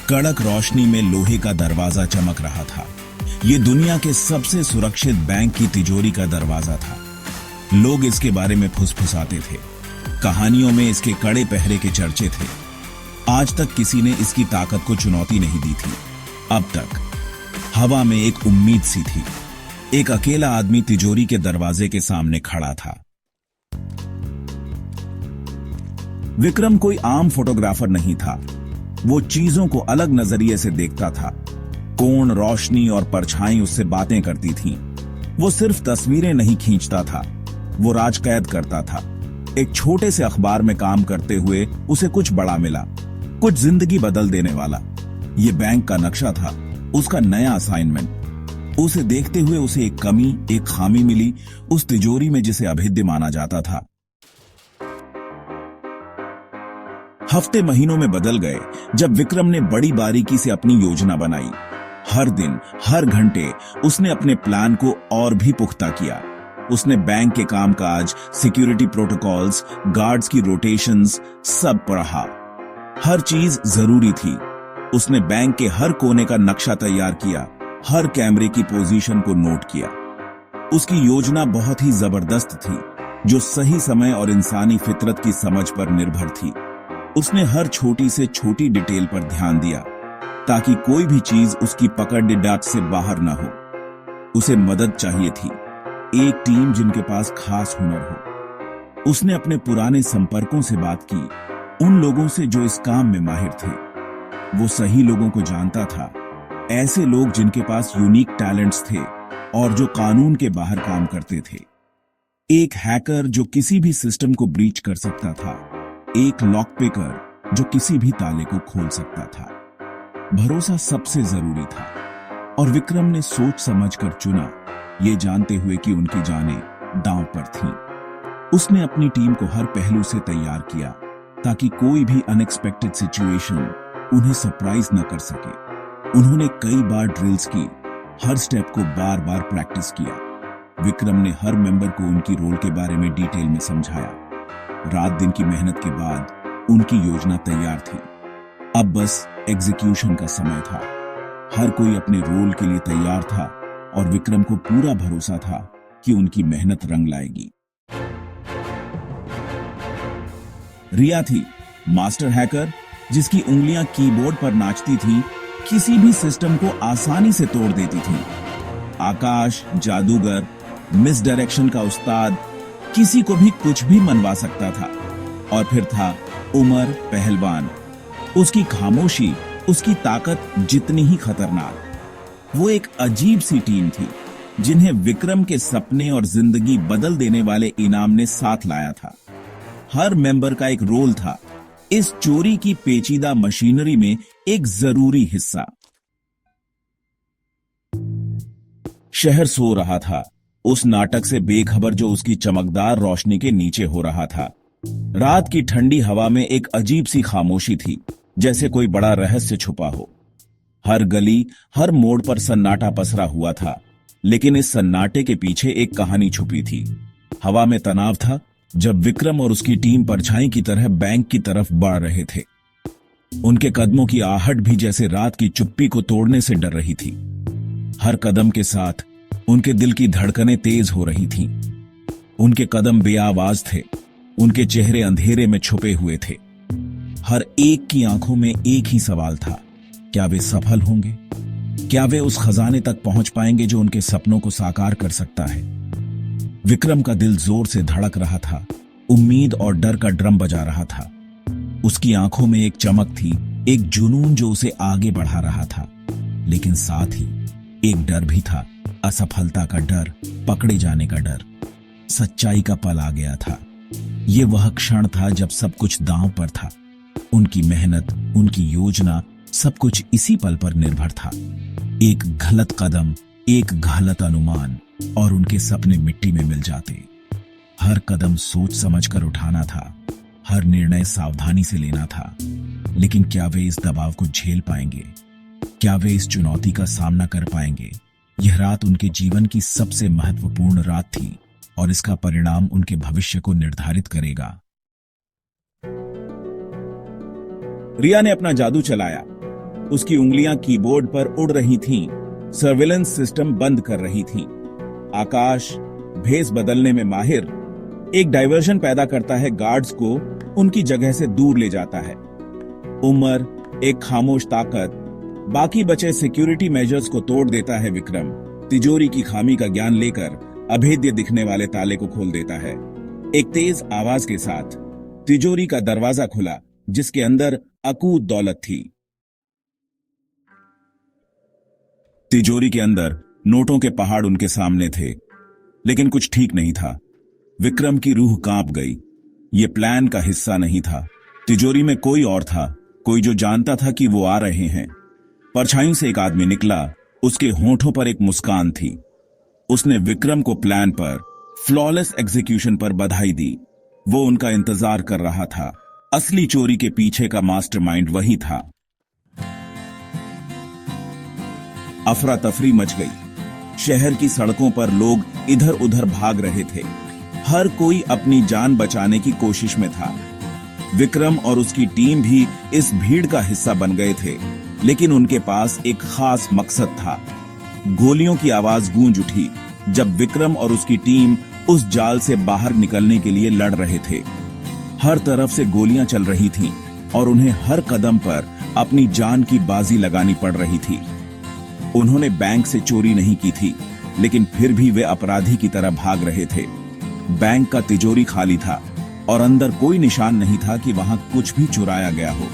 कड़क रोशनी में लोहे का दरवाजा चमक रहा था। ये दुनिया के सबसे सुरक्षित बैंक की तिजोरी का दरवाजा था। लोग इसके बारे में फुसफुसाते थे। कहानियों में इसके कड़े पहरे के चर्चे थे। आज तक किसी ने इसकी ताकत को चुनौती नहीं दी थी। अब तक हवा में एक उम्मीद सी थी। एक अकेला आदमी तिजोरी के दरवाजे के सामने खड़ा था। विक्रम कोई आम फोटोग्राफर नहीं था। वो चीजों को अलग नजरिए से देखता था। कोण, रोशनी और परछाई उससे बातें करती थीं। वो सिर्फ तस्वीरें नहीं खींचता था, वो राजकैद करता था। एक छोटे से अखबार में काम करते हुए उसे कुछ बड़ा मिला, कुछ जिंदगी बदल देने वाला। ये बैंक का नक्शा था, उसका नया असाइनमेंट। उसे देखते हुए उसे एक कमी, एक खामी मिली उस तिजोरी में जिसे अभेद्य माना जाता था। हफ्ते महीनों में बदल गए जब विक्रम ने बड़ी बारीकी से अपनी योजना बनाई। हर दिन, हर घंटे उसने अपने प्लान को और भी पुख्ता किया। उसने बैंक के कामकाज, सिक्योरिटी प्रोटोकॉल्स, गार्ड्स की रोटेशंस, सब पढ़ा। हर चीज जरूरी थी। उसने बैंक के हर कोने का नक्शा तैयार किया, हर कैमरे की पोजीशन को नोट किया। उसकी योजना बहुत ही जबरदस्त थी, जो सही समय और इंसानी फितरत की समझ पर निर्भर थी। उसने हर छोटी से छोटी डिटेल पर ध्यान दिया ताकि कोई भी चीज उसकी पकड़ डिडाट से बाहर न हो। उसे मदद चाहिए थी, एक टीम जिनके पास खास हुनर हो। उसने अपने पुराने संपर्कों से बात की, उन लोगों से जो इस काम में माहिर थे। वो सही लोगों को जानता था, ऐसे लोग जिनके पास यूनिक टैलेंट्स थे और जो कानून के बाहर काम करते थे। एक हैकर जो किसी भी सिस्टम को ब्रीच कर सकता था, एक लॉक पिकर जो किसी भी ताले को खोल सकता था। भरोसा सबसे जरूरी था और विक्रम ने सोच समझकर चुना, ये जानते हुए कि उनकी जानें दांव पर थीं। उसने अपनी टीम को हर पहलू से तैयार किया ताकि कोई भी अनएक्सपेक्टेड सिचुएशन उन्हें सरप्राइज न कर सके। उन्होंने कई बार ड्रिल्स की, हर स्टेप को बार बार प्रैक्टिस किया। विक्रम ने हर मेंबर को उनकी रोल के बारे में डिटेल में समझाया। रात दिन की मेहनत के बाद उनकी योजना तैयार थी। अब बस एग्जीक्यूशन का समय था। हर कोई अपने रोल के लिए तैयार था और विक्रम को पूरा भरोसा था कि उनकी मेहनत रंग लाएगी। रिया थी मास्टर हैकर, जिसकी उंगलियां कीबोर्ड पर नाचती थी, किसी भी सिस्टम को आसानी से तोड़ देती थी। आकाश जादूगर, मिस डायरेक्शन का उस्ताद, किसी को भी कुछ भी मनवा सकता था। और फिर था उमर पहलवान, उसकी खामोशी, उसकी ताकत जितनी ही खतरनाक। वो एक अजीब सी टीम थी जिन्हें विक्रम के सपने और जिंदगी बदल देने वाले इनाम ने साथ लाया था। हर मेंबर का एक रोल था, इस चोरी की पेचीदा मशीनरी में एक जरूरी हिस्सा। शहर सो रहा था, उस नाटक से बेखबर जो उसकी चमकदार रोशनी के नीचे हो रहा था। रात की ठंडी हवा में एक अजीब सी खामोशी थी, जैसे कोई बड़ा रहस्य छुपा हो। हर गली, हर मोड़ पर सन्नाटा पसरा हुआ था, लेकिन इस सन्नाटे के पीछे एक कहानी छुपी थी। हवा में तनाव था जब विक्रम और उसकी टीम परछाई की तरह बैंक की तरफ बढ़ रहे थे। उनके कदमों की आहट भी जैसे रात की चुप्पी को तोड़ने से डर रही थी। हर कदम के साथ उनके दिल की धड़कनें तेज हो रही थीं। उनके कदम बेआवाज थे, उनके चेहरे अंधेरे में छुपे हुए थे। हर एक की आंखों में एक ही सवाल था, क्या वे सफल होंगे? क्या वे उस खजाने तक पहुंच पाएंगे जो उनके सपनों को साकार कर सकता है? विक्रम का दिल जोर से धड़क रहा था, उम्मीद और डर का ड्रम बजा रहा था। उसकी आंखों में एक चमक थी, एक जुनून जो उसे आगे बढ़ा रहा था, लेकिन साथ ही एक डर भी था, असफलता का डर, पकड़े जाने का डर। सच्चाई का पल आ गया था। यह वह क्षण था जब सब कुछ दांव पर था। उनकी मेहनत, उनकी योजना, सब कुछ इसी पल पर निर्भर था। एक गलत कदम, एक गलत अनुमान और उनके सपने मिट्टी में मिल जाते। हर कदम सोच समझकर उठाना था, हर निर्णय सावधानी से लेना था। लेकिन क्या वे इस दबाव को झेल पाएंगे? क्या वे इस चुनौती का सामना कर पाएंगे? यह रात उनके जीवन की सबसे महत्वपूर्ण रात थी और इसका परिणाम उनके भविष्य को निर्धारित करेगा। रिया ने अपना जादू चलाया। उसकी उंगलियां कीबोर्ड पर उड़ रही थीं, सर्विलेंस सिस्टम बंद कर रही थीं। आकाश, भेस बदलने में माहिर, एक डाइवर्जन पैदा करता है, गार्ड्स को उनकी जगह से दूर ले जाता है। उमर, एक खामोश ताकत, बाकी बचे सिक्योरिटी मेजर्स को तोड़ देता है। विक्रम तिजोरी की खामी का ज्ञान लेकर अभेद्य दिखने वाले ताले को खोल देता है। एक तेज आवाज के साथ तिजोरी का दरवाजा खुला, जिसके अंदर अकूत दौलत थी। तिजोरी के अंदर नोटों के पहाड़ उनके सामने थे, लेकिन कुछ ठीक नहीं था। विक्रम की रूह कांप गई। ये प्लान का हिस्सा नहीं था। तिजोरी में कोई और था, कोई जो जानता था कि वो आ रहे हैं। परछाई से एक आदमी निकला, उसके होठों पर एक मुस्कान थी। उसने विक्रम को प्लान पर, फ्लॉलेस एग्जीक्यूशन पर बधाई दी। वो उनका इंतजार कर रहा था। असली चोरी के पीछे का मास्टरमाइंड वही था। अफरा तफरी मच गई। शहर की सड़कों पर लोग इधर उधर भाग रहे थे। हर कोई अपनी जान बचाने की कोशिश में था। विक्रम और उसकी टीम भी इस भीड़ का हिस्सा बन गए थे, लेकिन उनके पास एक खास मकसद था। गोलियों की आवाज गूंज उठी जब विक्रम और उसकी टीम उस जाल से बाहर निकलने के लिए लड़ रहे थे। हर तरफ से गोलियां चल रही थीं और उन्हें हर कदम पर अपनी जान की बाजी लगानी पड़ रही थी। उन्होंने बैंक से चोरी नहीं की थी, लेकिन फिर भी वे अपराधी की तरह भाग रहे थे। बैंक का तिजोरी खाली था और अंदर कोई निशान नहीं था कि वहां कुछ भी चुराया गया हो।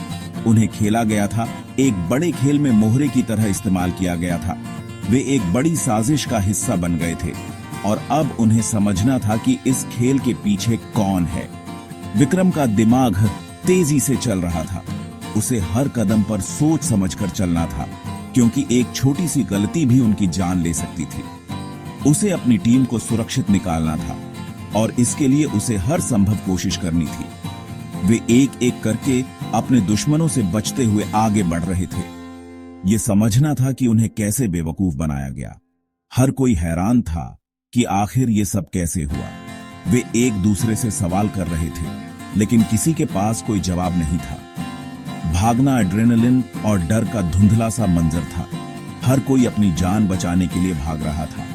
उन्हें खेला गया था, एक बड़े खेल में मोहरे की तरह इस्तेमाल किया गया था। वे एक बड़ी साजिश का हिस्सा बन गए थे और अब उन्हें समझना था कि इस खेल के पीछे कौन है। विक्रम का दिमाग तेजी से चल रहा था। उसे हर कदम पर सोच समझकर चलना था, क्योंकि एक छोटी सी गलती भी उनकी जान ले सकती थी। उसे अपनी टीम को सुरक्षित निकालना था और इसके लिए उसे हर संभव कोशिश करनी थी। वे एक एक करके अपने दुश्मनों से बचते हुए आगे बढ़ रहे थे। ये समझना था कि उन्हें कैसे बेवकूफ बनाया गया। हर कोई हैरान था कि आखिर ये सब कैसे हुआ। वे एक दूसरे से सवाल कर रहे थे, लेकिन किसी के पास कोई जवाब नहीं था। भागना एड्रेनलिन और डर का धुंधला सा मंजर था। हर कोई अपनी जान बचाने के लिए भाग रहा था।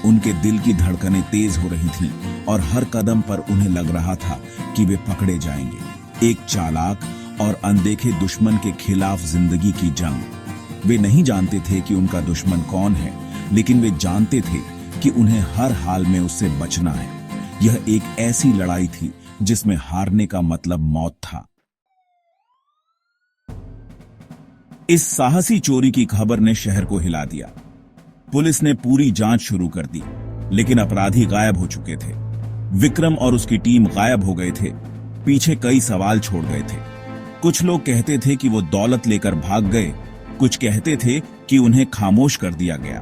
उनके दिल की धड़कनें तेज हो रही थीं और हर कदम पर उन्हें लग रहा था कि वे पकड़े जाएंगे। एक चालाक और अनदेखे दुश्मन के खिलाफ जिंदगी की जंग। वे नहीं जानते थे कि उनका दुश्मन कौन है, लेकिन वे जानते थे कि उन्हें हर हाल में उससे बचना है। यह एक ऐसी लड़ाई थी जिसमें हारने का मतलब मौत था। इस साहसी चोरी की खबर ने शहर को हिला दिया। पुलिस ने पूरी जांच शुरू कर दी, लेकिन अपराधी गायब हो चुके थे। विक्रम और उसकी टीम गायब हो गए थे। पीछे कई सवाल छोड़ गए थे। कुछ लोग कहते थे कि वो दौलत लेकर भाग गए, कुछ कहते थे कि उन्हें खामोश कर दिया गया,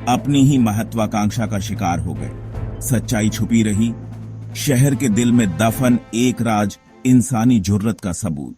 अपनी ही महत्वाकांक्षा का शिकार हो गए। सच्चाई छुपी रही। शहर के दिल में दफन एक राज, इंसानी जुर्रत का सबूत।